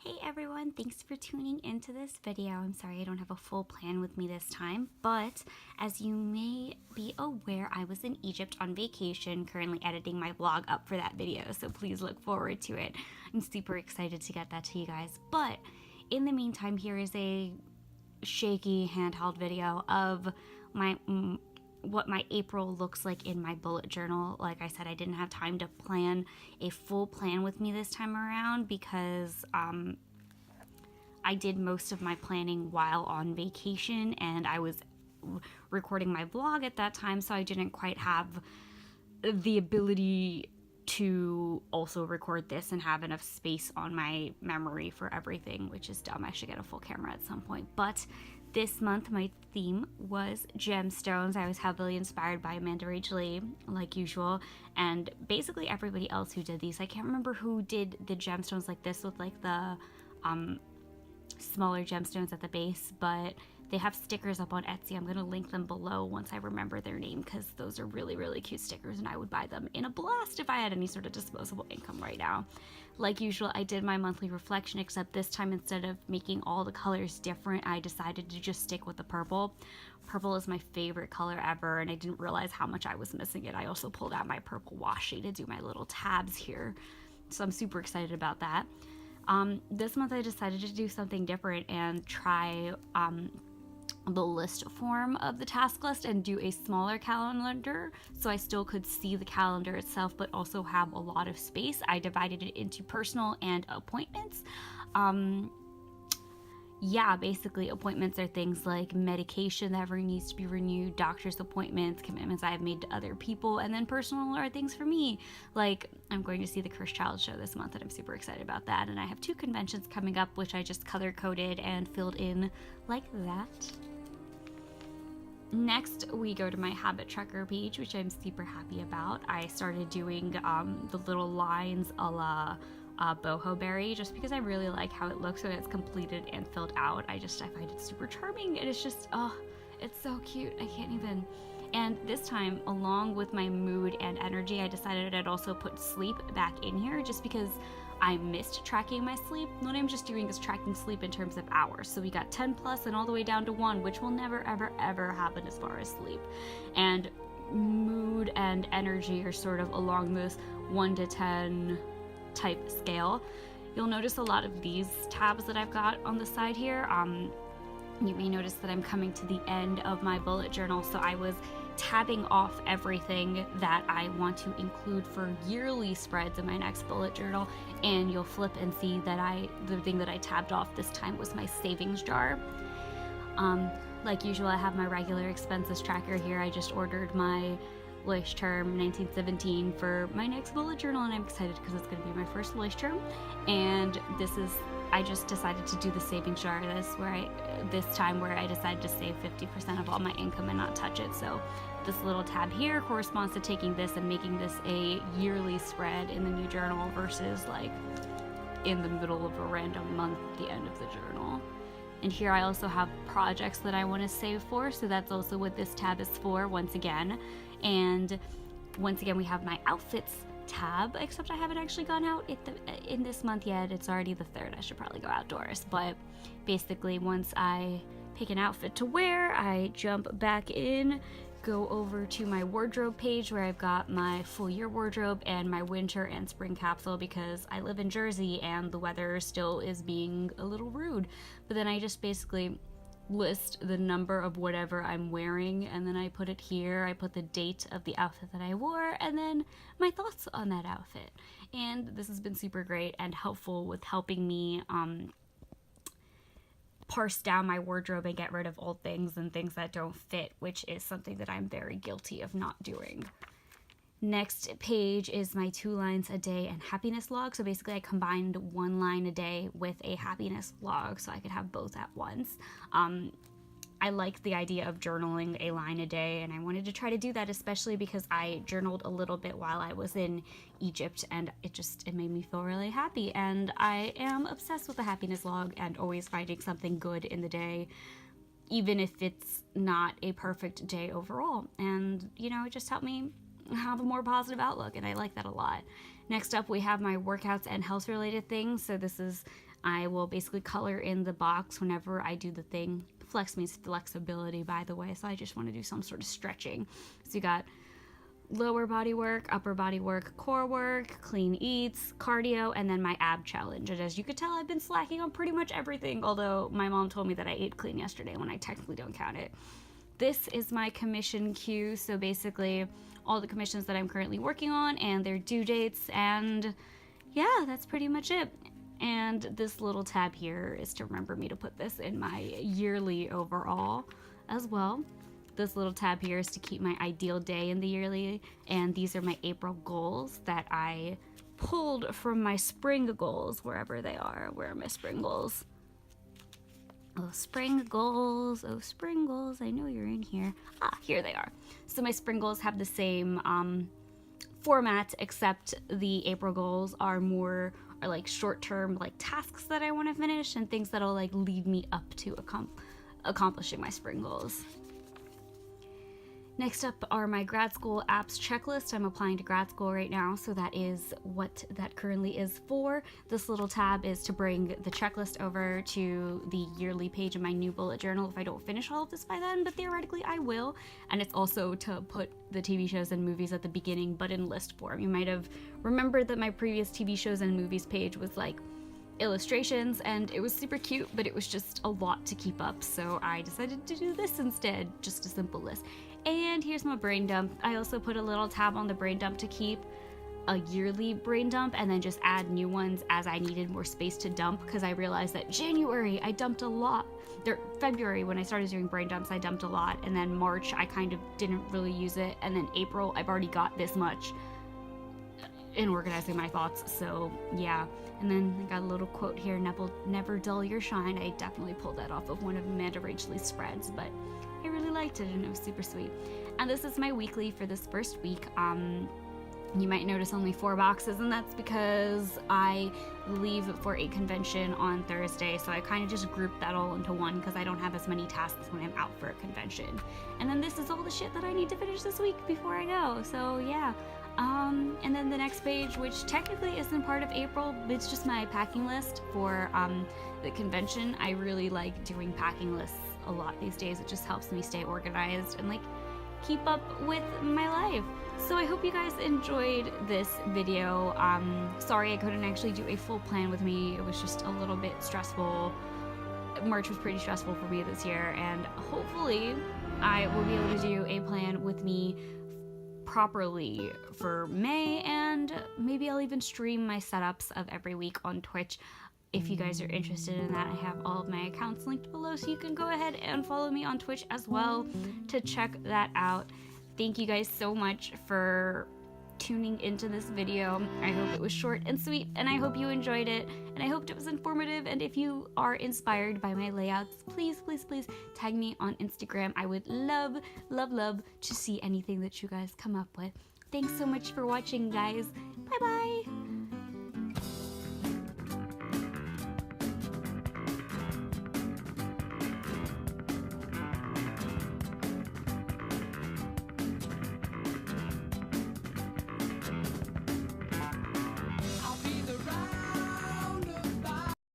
Hey everyone, thanks for tuning into this video. I'm sorry I don't have a full plan with me this time, but as you may be aware, I was in Egypt on vacation, currently editing my vlog up for that video, so please look forward to it. I'm super excited to get that to you guys, but in the meantime, here is a shaky handheld video of what my April looks like in my bullet journal. Like I said, I didn't have time to plan a full plan with me this time around because I did most of my planning while on vacation and I was recording my vlog at that time, so I didn't quite have the ability to also record this and have enough space on my memory for everything, which is dumb. I should get a full camera at some point. But this month my theme was gemstones. I was heavily inspired by Amanda Rachel Lee, like usual, and basically everybody else who did these. I can't remember who did the gemstones like this with like the smaller gemstones at the base, but they have stickers up on Etsy. I'm going to link them below once I remember their name, because those are really, really cute stickers and I would buy them in a blast if I had any sort of disposable income right now. Like usual, I did my monthly reflection, except this time instead of making all the colors different, I decided to just stick with the purple. Purple is my favorite color ever, and I didn't realize how much I was missing it. I also pulled out my purple washi to do my little tabs here, so I'm super excited about that. This month I decided to do something different and try the list form of the task list and do a smaller calendar, so I still could see the calendar itself but also have a lot of space. I divided it into personal and appointments. Yeah, basically appointments are things like medication that ever needs to be renewed, doctor's appointments, commitments I have made to other people, and then personal are things for me. Like, I'm going to see the Cursed Child show this month and I'm super excited about that, and I have 2 conventions coming up which I just color coded and filled in like that. Next, we go to my habit tracker page, which I'm super happy about. I started doing the little lines a la boho berry, just because I really like how it looks when it's completed and filled out. I find it super charming, and it's just, oh, it's so cute. I can't even. And this time, along with my mood and energy, I decided I'd also put sleep back in here, just because I missed tracking my sleep. What I'm just doing is tracking sleep in terms of hours. So we got 10 plus and all the way down to 1, which will never, ever, ever happen as far as sleep. And mood and energy are sort of along this 1 to 10 type scale. You'll notice a lot of these tabs that I've got on the side here. You may notice that I'm coming to the end of my bullet journal, so I was tabbing off everything that I want to include for yearly spreads in my next bullet journal, and you'll flip and see that the thing that I tabbed off this time was my savings jar. Like usual, I have my regular expenses tracker here. I just ordered my Lish term 1917 for my next bullet journal, and I'm excited because it's going to be my first Lish term. And I just decided to do the savings jar this time where I decided to save 50% of all my income and not touch it. So this little tab here corresponds to taking this and making this a yearly spread in the new journal versus like in the middle of a random month at the end of the journal. And here I also have projects that I want to save for, so that's also what this tab is for once again. And once again, we have my outfits tab, except I haven't actually gone out in this month yet. It's already the 3rd. I should probably go outdoors. But basically, once I pick an outfit to wear, I jump back in, go over to my wardrobe page where I've got my full year wardrobe and my winter and spring capsule, because I live in Jersey and the weather still is being a little rude. But then I just basically list the number of whatever I'm wearing, and then I put it here. I put the date of the outfit that I wore and then my thoughts on that outfit. And this has been super great and helpful with helping me parse down my wardrobe and get rid of old things and things that don't fit, which is something that I'm very guilty of not doing. Next page is my 2 lines a day and happiness log. So basically I combined 1 line a day with a happiness log so I could have both at once. I like the idea of journaling a line a day, and I wanted to try to do that, especially because I journaled a little bit while I was in Egypt, and it made me feel really happy. And I am obsessed with the happiness log and always finding something good in the day, even if it's not a perfect day overall. And, you know, it just helped me have a more positive outlook, and I like that a lot. Next up, we have my workouts and health related things. So this is, I will basically color in the box whenever I do the thing. Flex means flexibility, by the way, so I just want to do some sort of stretching. So you got lower body work, upper body work, core work, clean eats, cardio, and then my ab challenge. And as you could tell, I've been slacking on pretty much everything, although my mom told me that I ate clean yesterday when I technically don't count it. This is my commission queue, so basically all the commissions that I'm currently working on and their due dates, and yeah, that's pretty much it. And this little tab here is to remember me to put this in my yearly overall as well. This little tab here is to keep my ideal day in the yearly, and these are my April goals that I pulled from my spring goals, wherever they are. Where are my spring goals? Oh, spring goals. Oh, spring goals. I know you're in here. Ah, here they are. So my spring goals have the same format, except the April goals are like short-term like tasks that I want to finish and things that'll like lead me up to accomplishing my spring goals. Next up are my grad school apps checklist. I'm applying to grad school right now, so that is what that currently is for. This little tab is to bring the checklist over to the yearly page of my new bullet journal if I don't finish all of this by then, but theoretically I will. And it's also to put the TV shows and movies at the beginning, but in list form. You might have remembered that my previous TV shows and movies page was like illustrations, and it was super cute, but it was just a lot to keep up, so I decided to do this instead, just a simple list. And here's my brain dump. I also put a little tab on the brain dump to keep a yearly brain dump and then just add new ones as I needed more space to dump, because I realized that January I dumped a lot. February, when I started doing brain dumps, I dumped a lot, and then March I kind of didn't really use it, and then April I've already got this much in organizing my thoughts, so yeah. And then I got a little quote here, never dull your shine. I definitely pulled that off of one of Amanda Rachel's spreads, but I really liked it and it was super sweet. And this is my weekly for this first week. You might notice only 4 boxes, and that's because I leave for a convention on Thursday, so I kind of just grouped that all into one because I don't have as many tasks when I'm out for a convention. And then this is all the shit that I need to finish this week before I go, so yeah. And then the next page, which technically isn't part of April, it's just my packing list for the convention. I really like doing packing lists a lot these days. It just helps me stay organized and like keep up with my life. So I hope you guys enjoyed this video. Sorry I couldn't actually do a full plan with me. It was just a little bit stressful. March was pretty stressful for me this year, and hopefully I will be able to do a plan with me properly for May, and maybe I'll even stream my setups of every week on Twitch. If you guys are interested in that, I have all of my accounts linked below, so you can go ahead and follow me on Twitch as well to check that out. Thank you guys so much for tuning into this video. I hope it was short and sweet, and I hope you enjoyed it, and I hoped it was informative. And if you are inspired by my layouts, please tag me on Instagram. I would love to see anything that you guys come up with. Thanks so much for watching, guys. Bye bye.